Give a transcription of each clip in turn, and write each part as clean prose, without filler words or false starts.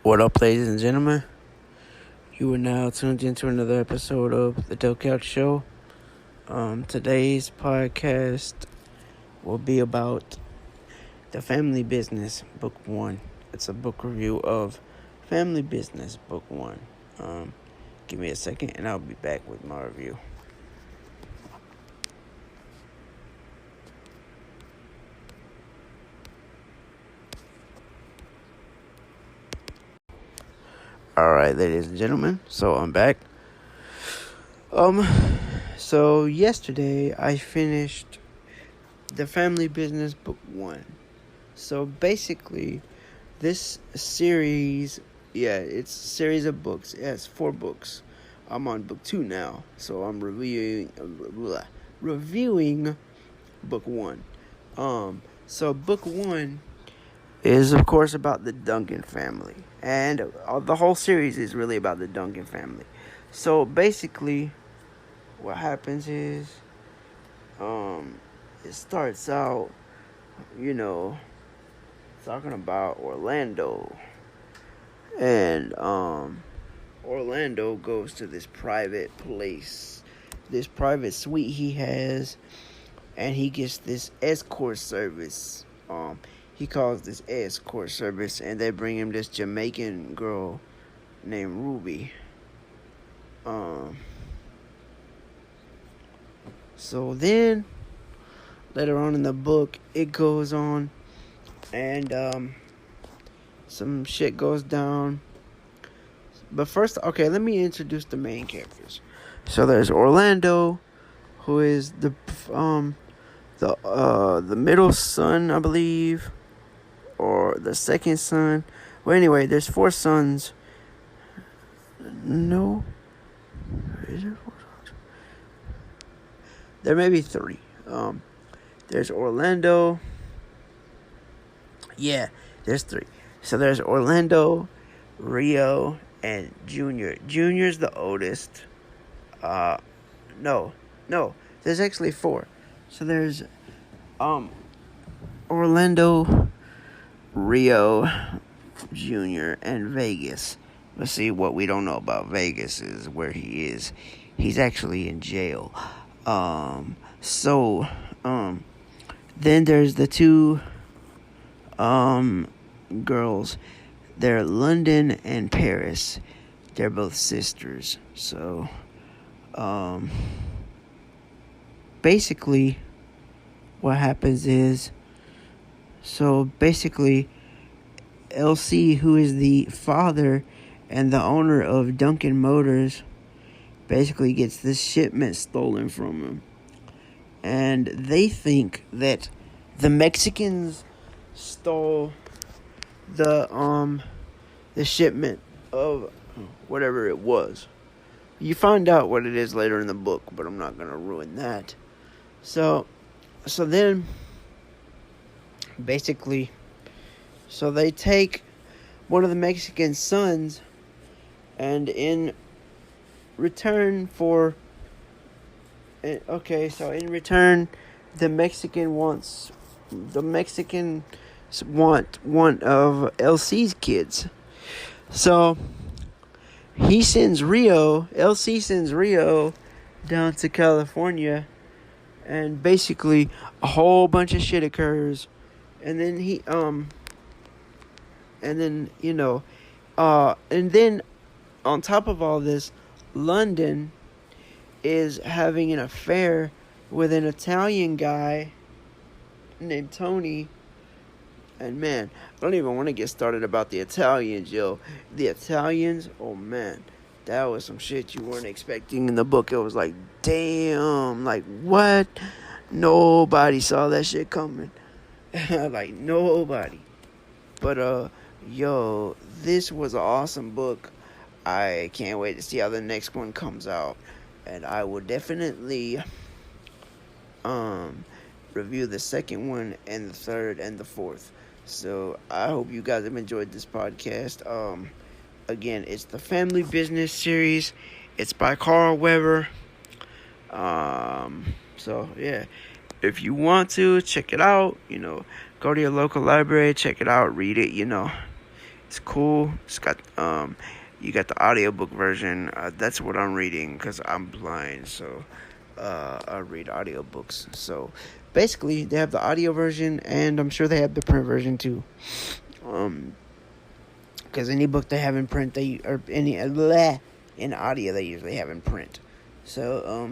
What up, ladies and gentlemen? You are now tuned into another episode of the Dope Couch Show. Today's podcast will be about The Family Business, Book 1. It's a book review of Family Business, Book 1. Give me a second and I'll be back with my review. Alright, ladies and gentlemen, so I'm back. So yesterday I finished The Family Business Book 1. So basically, this series, it's a series of books. It has 4 books. I'm on book 2 now, so I'm reviewing book 1. So book 1 is, of course, about the Duncan family. And the whole series is really about the Duncan family. So basically, what happens is, it starts out, talking about Orlando. And, Orlando goes to this private place, this private suite he has, and he gets this escort service. He calls this escort service, and they bring him this Jamaican girl named Ruby. So then, later on in the book, it goes on, and, some shit goes down. But first, okay, let me introduce the main characters. So there's Orlando, who is the middle son, I believe, or the second son. Well, anyway, there's 4 sons. No, is there 4 sons? There may be 3. There's Orlando. Yeah, there's 3. So there's Orlando, Rio, and Junior. Junior's the oldest. No. There's actually 4. So there's Orlando, Rio, Junior, and Vegas. Let's see, what we don't know about Vegas is where he is. He's actually in jail. Then there's the 2 girls. They're London and Paris. They're both sisters. So, basically, what happens is, LC, who is the father and the owner of Duncan Motors, basically gets this shipment stolen from him. And they think that the Mexicans stole the shipment of whatever it was. You find out what it is later in the book, but I'm not gonna ruin that. So then basically, they take one of the Mexican sons, and in return, the Mexicans want one of LC's kids. So LC sends Rio down to California, and basically a whole bunch of shit occurs. And then and then on top of all this, London is having an affair with an Italian guy named Tony. And man, I don't even want to get started about the Italians, yo. The Italians, oh man, that was some shit you weren't expecting in the book. It was like, damn, like what? Nobody saw that shit coming. Like nobody. But this was an awesome book. I can't wait to see how the next one comes out, and I will definitely review the second one and the third and the fourth. So I hope you guys have enjoyed this podcast. Again, it's the Family Business series. It's by Carl Weber. So yeah, if you want to check it out, go to your local library, check it out, read it. It's cool. It's got you got the audiobook version. That's what I'm reading because I'm blind, so I read audiobooks. So basically, they have the audio version, and I'm sure they have the print version too. Because any book they have in print, or any in audio, they usually have in print. So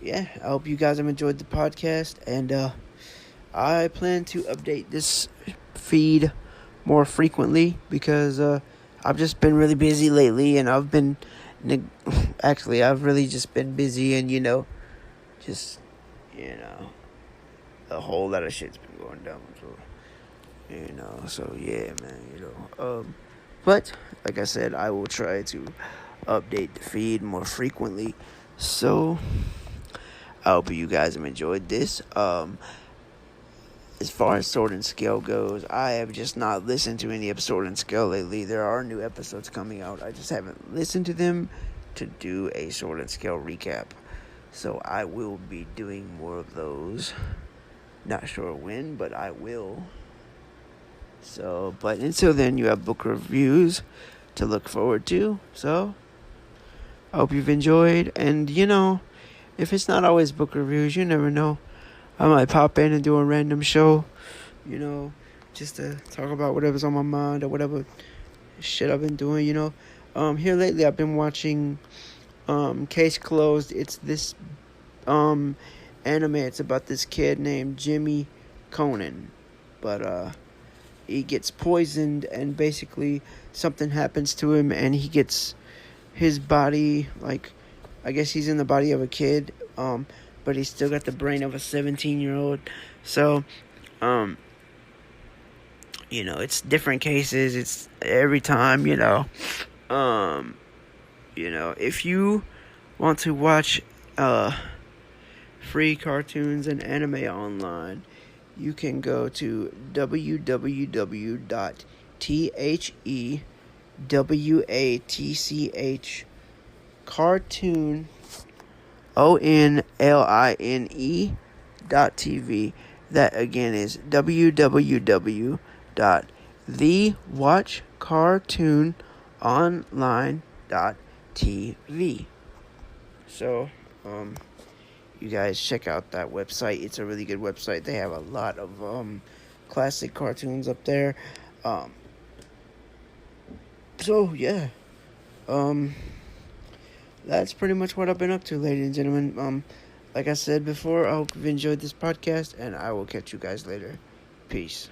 yeah, I hope you guys have enjoyed the podcast, and I plan to update this feed more frequently because I've just been really busy lately, and I've really just been busy, and just a whole lot of shit's been going down. So yeah, man. But like I said, I will try to update the feed more frequently. So I hope you guys have enjoyed this. As far as Sword and Scale goes, I have just not listened to any of Sword and Scale lately. There are new episodes coming out. I just haven't listened to them to do a Sword and Scale recap. So I will be doing more of those. Not sure when, but I will. So, but until then, you have book reviews to look forward to. So, I hope you've enjoyed. And, if it's not always book reviews, you never know. I might pop in and do a random show, just to talk about whatever's on my mind or whatever shit I've been doing, Here lately, I've been watching Case Closed. It's this anime. It's about this kid named Jimmy Conan. But, he gets poisoned, and basically something happens to him, and he gets his body, I guess he's in the body of a kid, but he's still got the brain of a 17-year-old. So, it's different cases. It's every time, if you want to watch free cartoons and anime online, you can go to www.thewatch cartoon.online.tv. That again is www.thewatchcartoononline.tv. So, you guys check out that website. It's a really good website. They have a lot of classic cartoons up there. So yeah. That's pretty much what I've been up to, ladies and gentlemen. Like I said before, I hope you've enjoyed this podcast, and I will catch you guys later. Peace.